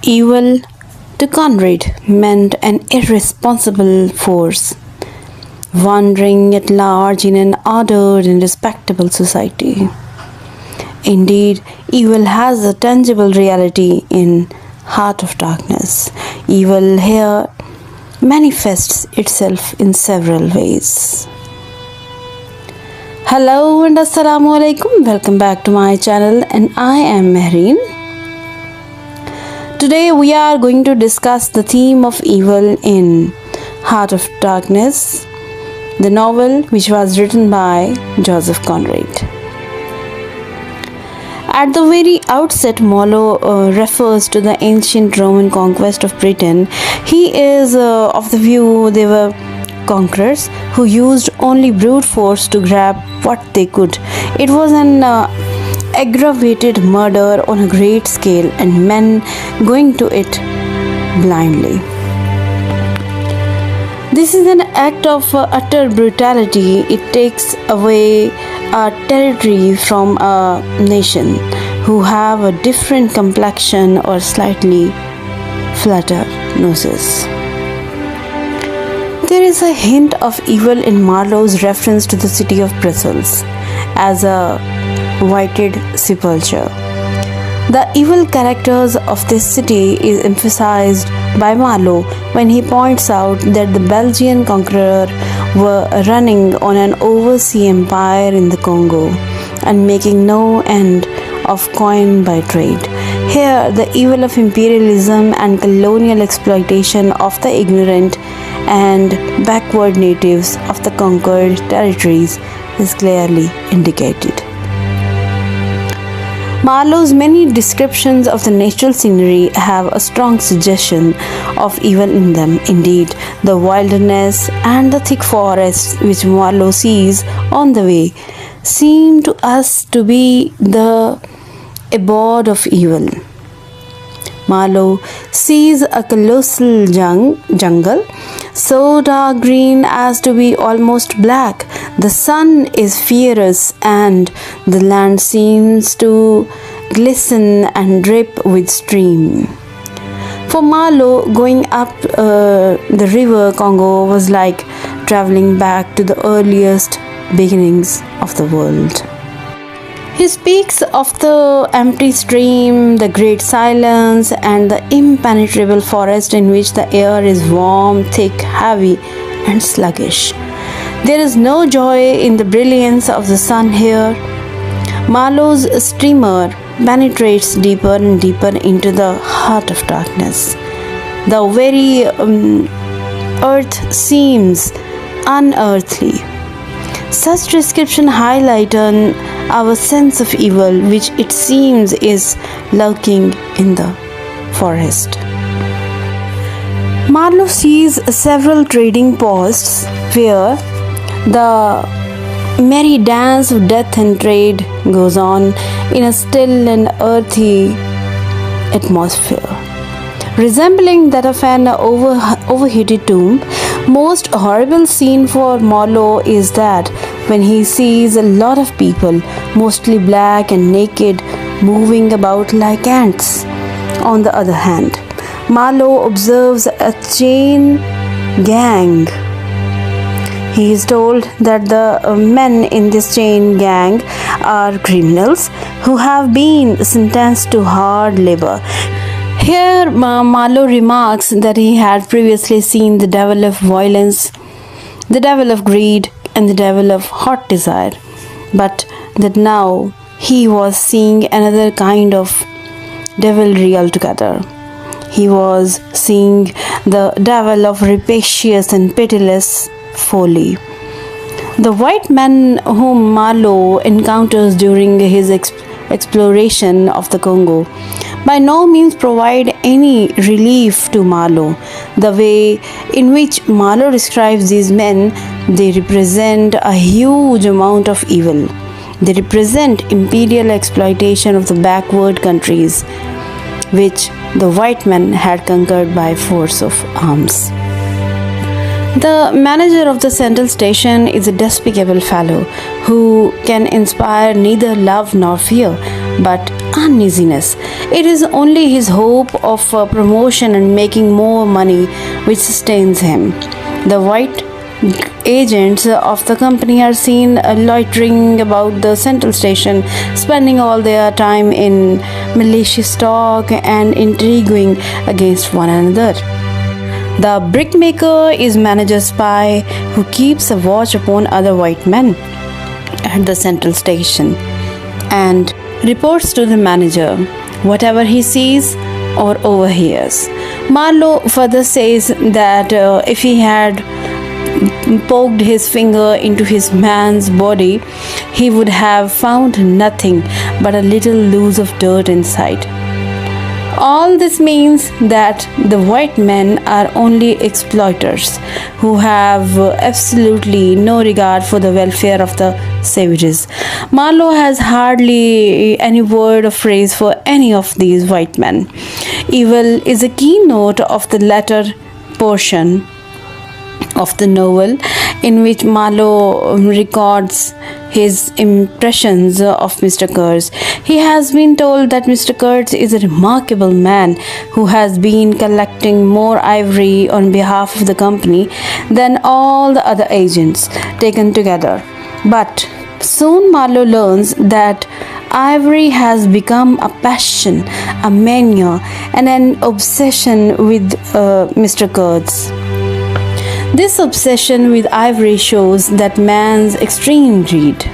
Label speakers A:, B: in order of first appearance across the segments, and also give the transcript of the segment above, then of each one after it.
A: Evil to Conrad meant an irresponsible force, wandering at large in an ordered and respectable society. Indeed, evil has a tangible reality in Heart of Darkness. Evil here manifests itself in several ways. Hello and Assalamu alaikum. Welcome back to my channel and I am Mehreen. Today we are going to discuss the theme of evil in Heart of Darkness, the novel which was written by Joseph Conrad. At the very outset, Marlowe refers to the ancient Roman conquest of Britain. He is of the view they were conquerors who used only brute force to grab what they could. It was an aggravated murder on a great scale and men going to it blindly. This is an act of utter brutality. It takes away a territory from a nation who have a different complexion or slightly flatter noses. There is a hint of evil in Marlowe's reference to the city of Brussels as a whited sepulchre. The evil characters of this city is emphasized by Marlowe when he points out that the Belgian conqueror were running on an overseas empire in the Congo and making no end of coin by trade. Here, the evil of imperialism and colonial exploitation of the ignorant and backward natives of the conquered territories is clearly indicated. Marlowe's many descriptions of the natural scenery have a strong suggestion of evil in them. Indeed, the wilderness and the thick forests which Marlowe sees on the way seem to us to be the abode of evil. Marlowe sees a colossal jungle, so dark green as to be almost black. The sun is fierce and the land seems to glisten and drip with steam. For Marlowe, going up the river Congo was like traveling back to the earliest beginnings of the world. He speaks of the empty stream, the great silence, and the impenetrable forest in which the air is warm, thick, heavy, and sluggish. There is no joy in the brilliance of the sun here. Marlowe's streamer penetrates deeper and deeper into the heart of darkness. The very earth seems unearthly. Such description highlight our sense of evil, which it seems is lurking in the forest. Marlowe sees several trading posts where the merry dance of death and trade goes on in a still and earthy atmosphere, resembling that of an overheated tomb. Most horrible scene for Marlowe is that when he sees a lot of people, mostly black and naked, moving about like ants. On the other hand, Marlowe observes a chain gang. He is told that the men in this chain gang are criminals who have been sentenced to hard labor. Here, Marlowe remarks that he had previously seen the devil of violence, the devil of greed, and the devil of hot desire, but that now he was seeing another kind of devilry altogether. He was seeing the devil of rapacious and pitiless folly. The white men whom Marlowe encounters during his exploration of the Congo by no means provide any relief to Marlowe. The way in which Marlowe describes these men, they represent a huge amount of evil. They represent imperial exploitation of the backward countries, which the white men had conquered by force of arms. The manager of the central station is a despicable fellow who can inspire neither love nor fear, but uneasiness. It is only his hope of promotion and making more money which sustains him. The white agents of the company are seen loitering about the central station, spending all their time in malicious talk and intriguing against one another. The brickmaker is manager's spy who keeps a watch upon other white men at the central station and reports to the manager whatever he sees or overhears. Marlowe further says that if he had poked his finger into his man's body, he would have found nothing but a little loose of dirt inside. All this means that the white men are only exploiters who have absolutely no regard for the welfare of the savages. Marlowe has hardly any word of praise for any of these white men. Evil is a keynote of the latter portion of the novel, in which Marlowe records his impressions of Mr. Kurtz. He has been told that Mr. Kurtz is a remarkable man who has been collecting more ivory on behalf of the company than all the other agents taken together. But soon Marlowe learns that ivory has become a passion, a mania, and an obsession with Mr. Kurtz. This obsession with ivory shows that man's extreme greed.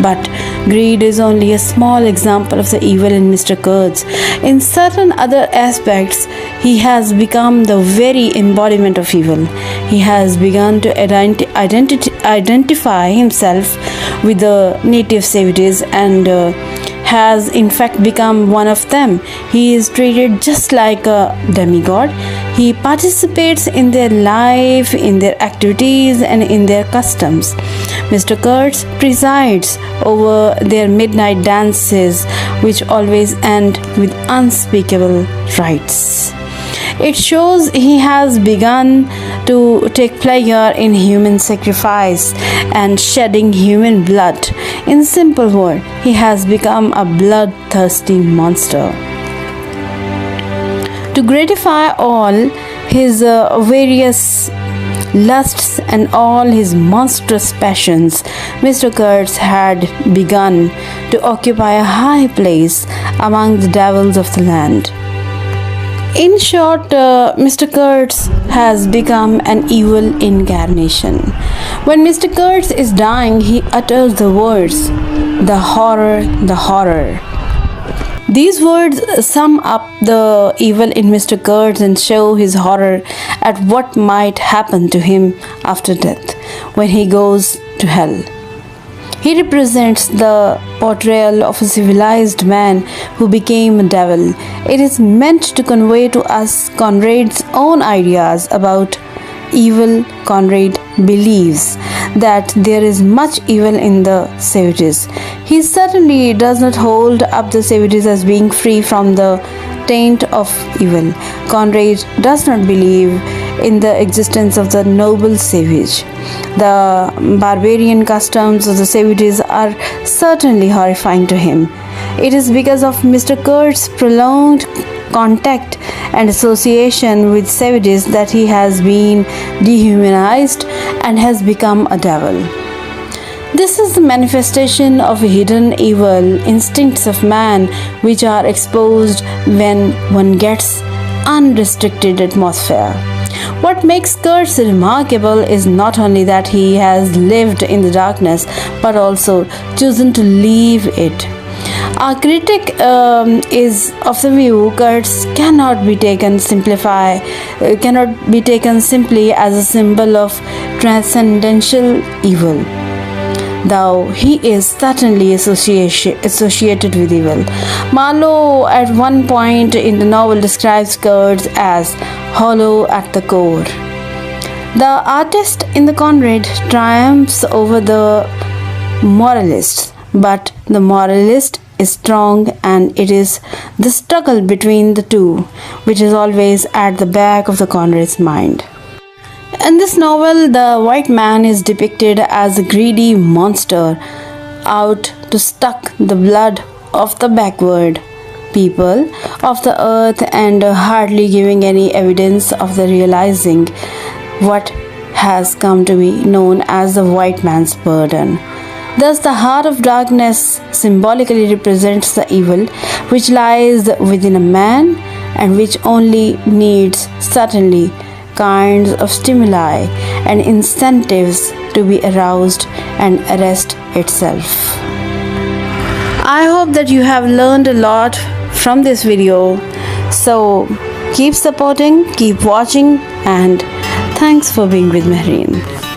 A: But greed is only a small example of the evil in Mr. Kurtz. In certain other aspects, he has become the very embodiment of evil. He has begun to identify himself with the native savages and has in fact become one of them. He is treated just like a demigod. He participates in their life, in their activities, and in their customs. Mr. Kurtz presides over their midnight dances, which always end with unspeakable rites. It shows he has begun to take pleasure in human sacrifice and shedding human blood. In simple words, he has become a bloodthirsty monster. To gratify all his various lusts and all his monstrous passions, Mr. Kurtz had begun to occupy a high place among the devils of the land. In short, Mr. Kurtz has become an evil incarnation. When Mr. Kurtz is dying, he utters the words, "The horror, the horror." These words sum up the evil in Mr. Kurtz and show his horror at what might happen to him after death when he goes to hell. He represents the portrayal of a civilized man who became a devil. It is meant to convey to us Conrad's own ideas about evil. Conrad believes that there is much evil in the savages. He certainly does not hold up the savages as being free from the taint of evil. Conrad does not believe in the existence of the noble savage. The barbarian customs of the savages are certainly horrifying to him. It is because of Mr. Kurtz's prolonged contact and association with savages that he has been dehumanized and has become a devil. This is the manifestation of hidden evil instincts of man which are exposed when one gets unrestricted atmosphere. What makes Kurtz remarkable is not only that he has lived in the darkness but also chosen to leave it. Our critic is of the view Kurtz cannot be taken simply as a symbol of transcendental evil, though he is certainly associated with evil. Marlowe at one point in the novel describes Kurtz as hollow at the core. The artist in the Conrad triumphs over the moralist, but the moralist is strong, and it is the struggle between the two which is always at the back of the Conrad's mind. In this novel, the white man is depicted as a greedy monster out to suck the blood of the backward people of the earth and hardly giving any evidence of the realizing what has come to be known as the white man's burden. Thus, the heart of darkness symbolically represents the evil which lies within a man and which only needs certainly kinds of stimuli and incentives to be aroused and arrest itself. I hope that you have learned a lot from this video. So keep supporting, keep watching, and thanks for being with Mehreen.